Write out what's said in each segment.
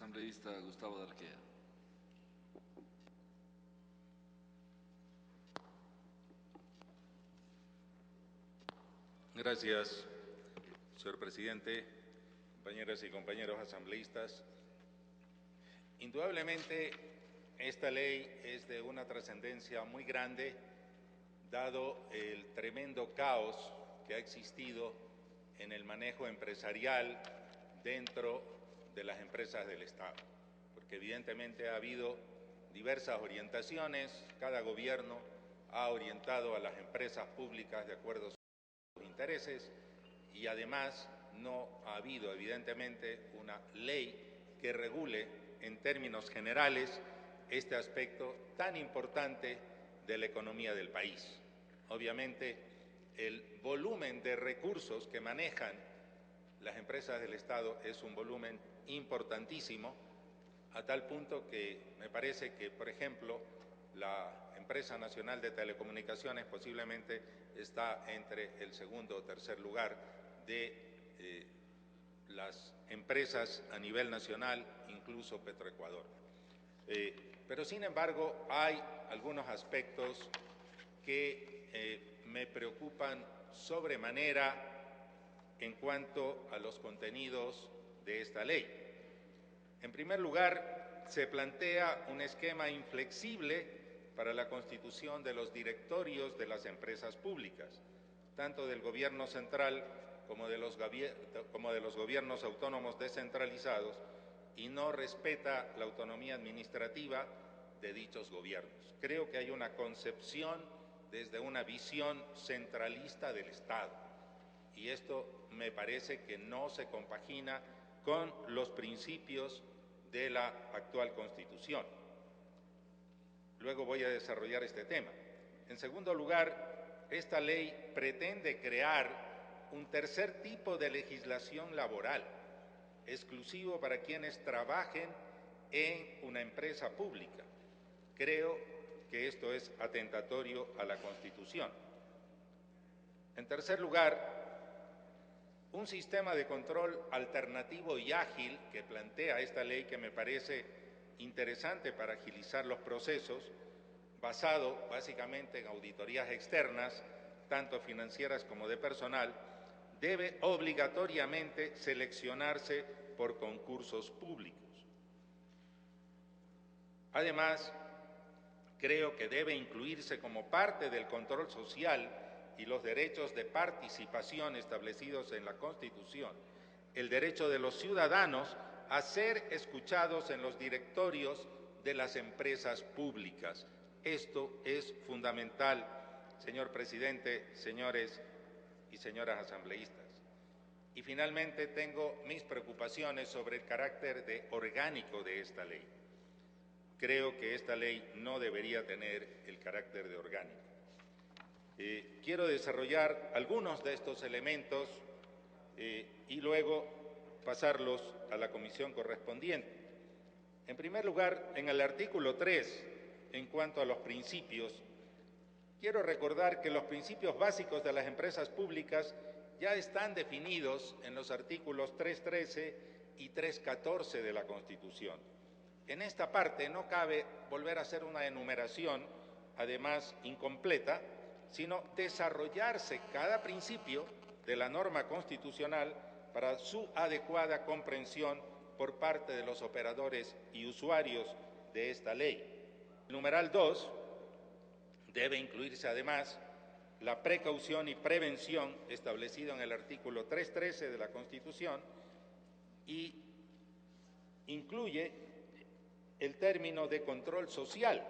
Asambleísta Gustavo Darquea. Gracias, señor presidente, compañeras y compañeros asambleístas. Indudablemente, esta ley es de una trascendencia muy grande, dado el tremendo caos que ha existido en el manejo empresarial dentro de las empresas del Estado, porque evidentemente ha habido diversas orientaciones, cada gobierno ha orientado a las empresas públicas de acuerdo a sus intereses y además no ha habido evidentemente una ley que regule en términos generales este aspecto tan importante de la economía del país. Obviamente, el volumen de recursos que manejan las empresas del Estado es un volumen importantísimo, a tal punto que me parece que, por ejemplo, la Empresa Nacional de Telecomunicaciones posiblemente está entre el segundo o tercer lugar de las empresas a nivel nacional, incluso Petroecuador. Pero sin embargo, hay algunos aspectos que me preocupan sobremanera en cuanto a los contenidos de esta ley. En primer lugar, se plantea un esquema inflexible para la constitución de los directorios de las empresas públicas, tanto del gobierno central como de los gobiernos autónomos descentralizados, y no respeta la autonomía administrativa de dichos gobiernos. Creo que hay una concepción desde una visión centralista del Estado, y esto me parece que no se compagina con los principios de la actual Constitución. Luego voy a desarrollar este tema. En segundo lugar, esta ley pretende crear un tercer tipo de legislación laboral, exclusivo para quienes trabajen en una empresa pública. Creo que esto es atentatorio a la Constitución. En tercer lugar, un sistema de control alternativo y ágil que plantea esta ley, que me parece interesante para agilizar los procesos, basado básicamente en auditorías externas, tanto financieras como de personal, debe obligatoriamente seleccionarse por concursos públicos. Además, creo que debe incluirse como parte del control social y los derechos de participación establecidos en la Constitución, el derecho de los ciudadanos a ser escuchados en los directorios de las empresas públicas. Esto es fundamental, señor presidente, señores y señoras asambleístas. Y finalmente tengo mis preocupaciones sobre el carácter orgánico de esta ley. Creo que esta ley no debería tener el carácter de orgánico. Quiero desarrollar algunos de estos elementos y luego pasarlos a la comisión correspondiente. En primer lugar, en el artículo 3, en cuanto a los principios, quiero recordar que los principios básicos de las empresas públicas ya están definidos en los artículos 3.13 y 3.14 de la Constitución. En esta parte no cabe volver a hacer una enumeración, además incompleta, sino desarrollarse cada principio de la norma constitucional para su adecuada comprensión por parte de los operadores y usuarios de esta ley. El numeral 2 debe incluirse además la precaución y prevención establecido en el artículo 3.13 de la Constitución y incluye el término de control social,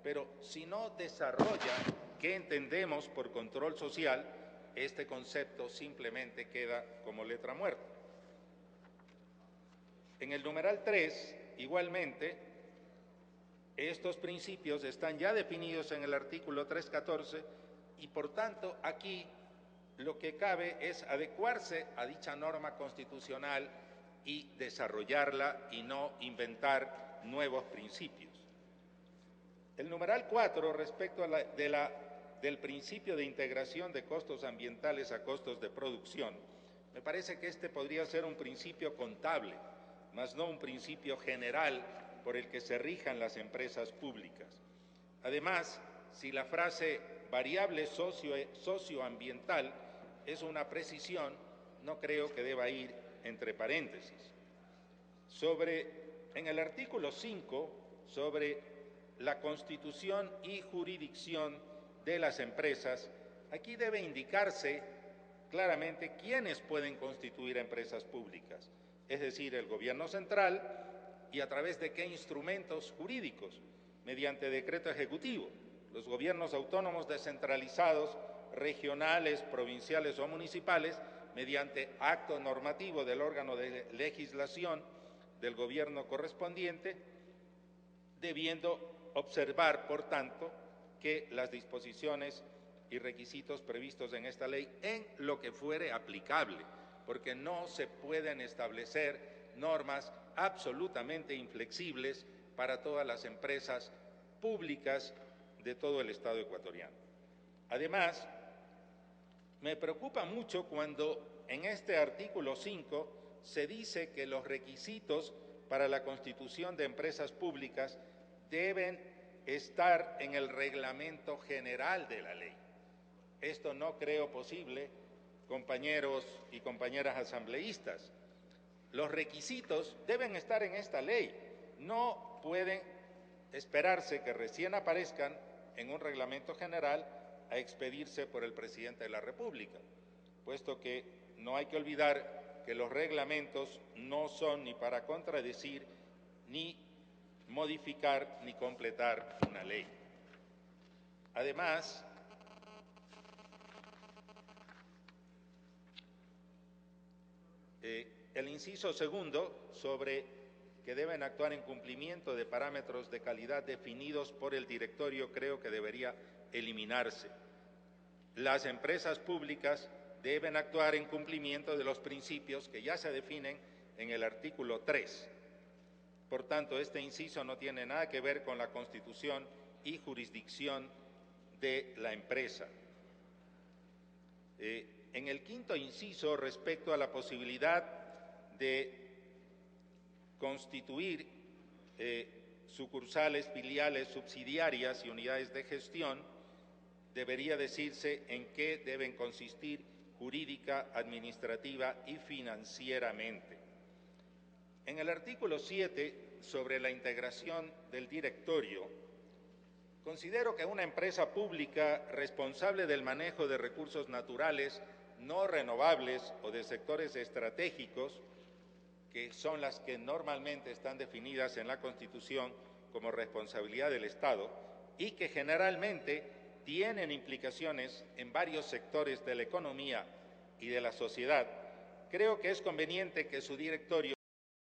pero si no desarrolla qué entendemos por control social, este concepto simplemente queda como letra muerta. En el numeral 3, igualmente, estos principios están ya definidos en el artículo 3.14 y por tanto aquí lo que cabe es adecuarse a dicha norma constitucional y desarrollarla y no inventar nuevos principios. El numeral 4, respecto a del principio de integración de costos ambientales a costos de producción, me parece que este podría ser un principio contable, mas no un principio general por el que se rijan las empresas públicas. Además, si la frase variable socioambiental es una precisión, no creo que deba ir entre paréntesis. En el artículo 5, sobre la constitución y jurisdicción de las empresas, aquí debe indicarse claramente quiénes pueden constituir empresas públicas, es decir, el gobierno central y a través de qué instrumentos jurídicos, mediante decreto ejecutivo, los gobiernos autónomos descentralizados, regionales, provinciales o municipales, mediante acto normativo del órgano de legislación del gobierno correspondiente, debiendo observar, por tanto, que las disposiciones y requisitos previstos en esta ley en lo que fuere aplicable, porque no se pueden establecer normas absolutamente inflexibles para todas las empresas públicas de todo el Estado ecuatoriano. Además, me preocupa mucho cuando en este artículo 5 se dice que los requisitos para la constitución de empresas públicas deben estar en el reglamento general de la ley. Esto no creo posible, compañeros y compañeras asambleístas. Los requisitos deben estar en esta ley, no pueden esperarse que recién aparezcan en un reglamento general a expedirse por el presidente de la República, puesto que no hay que olvidar que los reglamentos no son ni para contradecir, ni modificar, ni completar una ley. Además, el inciso segundo, sobre que deben actuar en cumplimiento de parámetros de calidad definidos por el directorio, creo que debería eliminarse. Las empresas públicas deben actuar en cumplimiento de los principios que ya se definen en el artículo 3. Por tanto, este inciso no tiene nada que ver con la constitución y jurisdicción de la empresa. En el quinto inciso, respecto a la posibilidad de constituir sucursales, filiales, subsidiarias y unidades de gestión, debería decirse en qué deben consistir jurídica, administrativa y financieramente. En el artículo 7, sobre la integración del directorio, considero que una empresa pública responsable del manejo de recursos naturales no renovables o de sectores estratégicos, que son las que normalmente están definidas en la Constitución como responsabilidad del Estado y que generalmente tienen implicaciones en varios sectores de la economía y de la sociedad, creo que es conveniente que su directorio